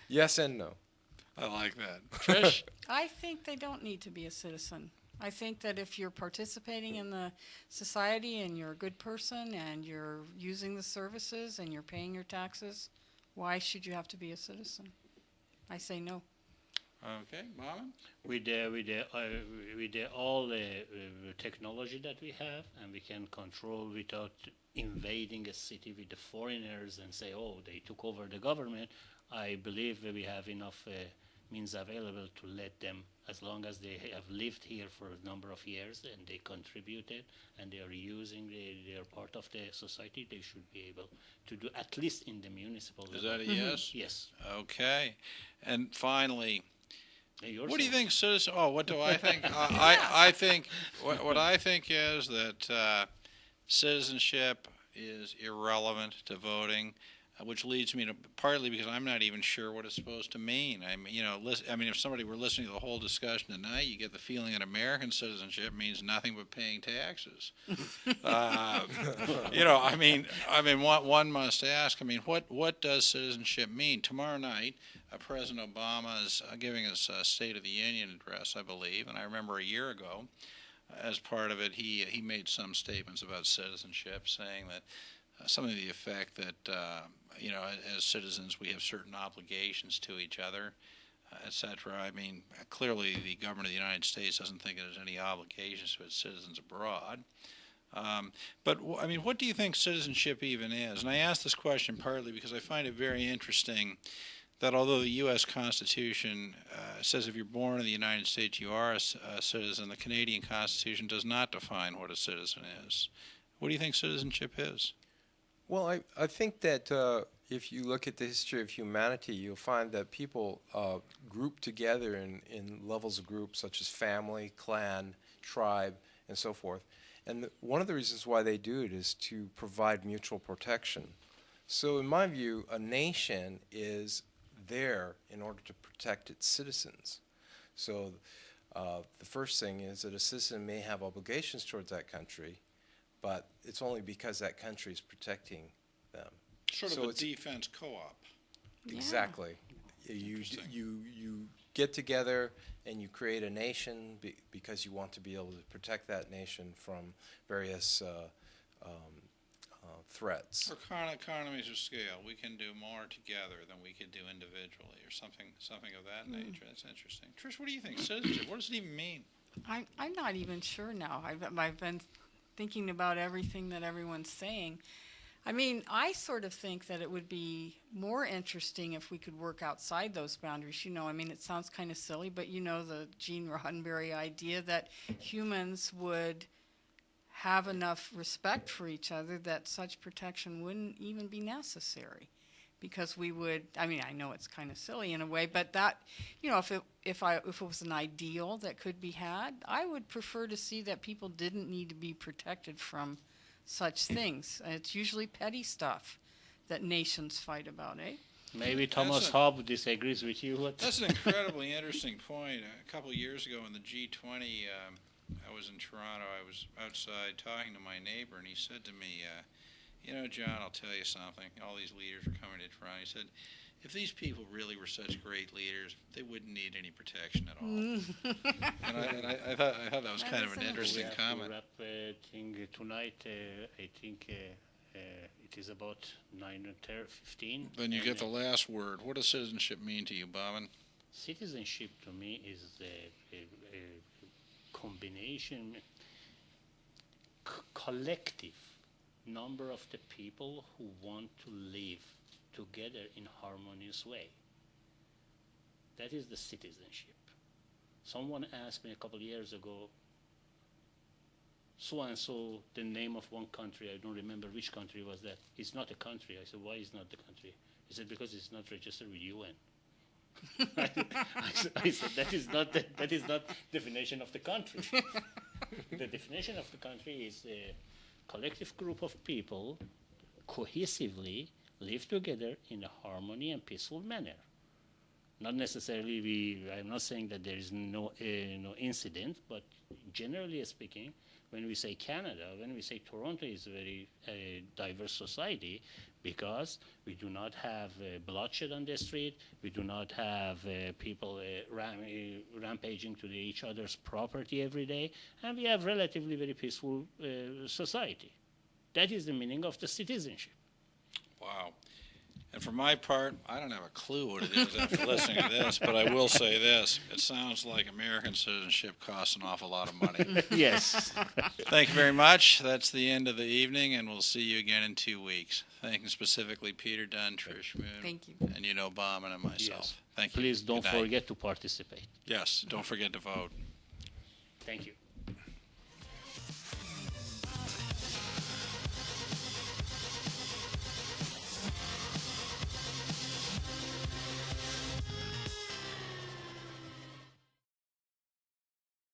yes and no. I like that. Trish? I think they don't need to be a citizen. I think that if you're participating in the society and you're a good person and you're using the services and you're paying your taxes, why should you have to be a citizen? I say no. Okay, Bauman? With all the technology that we have, and we can control without invading a city with the foreigners and say, oh, they took over the government. I believe that we have enough means available to let them, as long as they have lived here for a number of years and they contributed and they are using, they are part of the society, they should be able to do, at least in the municipal Is level. that a yes? Yes. Okay. And finally, Yourself. what do you think, citizen? Oh, what do I think? I think what I think is that citizenship is irrelevant to voting, which leads me to partly because I'm not even sure what it's supposed to mean. I mean, if somebody were listening to the whole discussion tonight, you get the feeling that American citizenship means nothing but paying taxes. I mean, one must ask. I mean, what does citizenship mean? Tomorrow night, President Obama is giving us a State of the Union address, I believe, and I remember a year ago, as part of it, he made some statements about citizenship, saying that something to the effect that as citizens we have certain obligations to each other, etc. I mean, clearly the government of the United States doesn't think it has any obligations to its citizens abroad. But I mean, what do you think citizenship even is? And I ask this question partly because I find it very interesting that although the U.S. Constitution says if you're born in the United States you are a citizen, the Canadian Constitution does not define what a citizen is. What do you think citizenship is? Well, I think that if you look at the history of humanity, you'll find that people group together in levels of groups such as family, clan, tribe, and so forth. And one of the reasons why they do it is to provide mutual protection. So in my view, a nation is there in order to protect its citizens. So the first thing is that a citizen may have obligations towards that country, but it's only because that country is protecting them. Sort So of a it's- defense co-op. Yeah. Exactly. You Interesting. you get together and you create a nation because you want to be able to protect that nation from various threats. For current economies of scale, we can do more together than we could do individually, or something of that nature. That's interesting. Trish, what do you think? Citizenship, what does it even mean? I'm not even sure now. I've been thinking about everything that everyone's saying. I mean, I sort of think that it would be more interesting if we could work outside those boundaries. I mean, it sounds kind of silly, but the Gene Roddenberry idea that humans would have enough respect for each other that such protection wouldn't even be necessary. Because we would, I mean, I know it's kind of silly in a way, but that, if it was an ideal that could be had, I would prefer to see that people didn't need to be protected from such things. It's usually petty stuff that nations fight about, eh? Maybe Thomas Hobbes disagrees with you. That's an incredibly interesting point. A couple of years ago in the G20, I was in Toronto. I was outside talking to my neighbor, and he said to me, John, I'll tell you something. All these leaders are coming to Toronto. He said, if these people really were such great leaders, they wouldn't need any protection at all. And I thought that was kind of an interesting comment. We have to wrap thing tonight. I think it is about 9:15. Then you get the last word. What does citizenship mean to you, Bauman? Citizenship to me is a combination, collective number of the people who want to live together in harmonious way. That is the citizenship. Someone asked me a couple of years ago, so and so, the name of one country, I don't remember which country was that. It's not a country. I said, why is not the country? He said, because it's not registered with UN. I said, that is not definition of the country. The definition of the country is a collective group of people cohesively live together in a harmony and peaceful manner. Not necessarily, I'm not saying that there is no incident, but generally speaking, when we say Canada, when we say Toronto is a very diverse society, because we do not have bloodshed on the street, we do not have people rampaging to each other's property every day, and we have relatively very peaceful society. That is the meaning of the citizenship. Wow. And for my part, I don't have a clue what it is after listening to this, but I will say this. It sounds like American citizenship costs an awful lot of money. Yes. Thank you very much. That's the end of the evening, and we'll see you again in 2 weeks. Thanking specifically Peter Dunn, Trish Moon, Thank you. and Bauman and myself. Yes. Thank you. Please don't Good night. forget to participate. Yes, don't forget to vote. Thank you.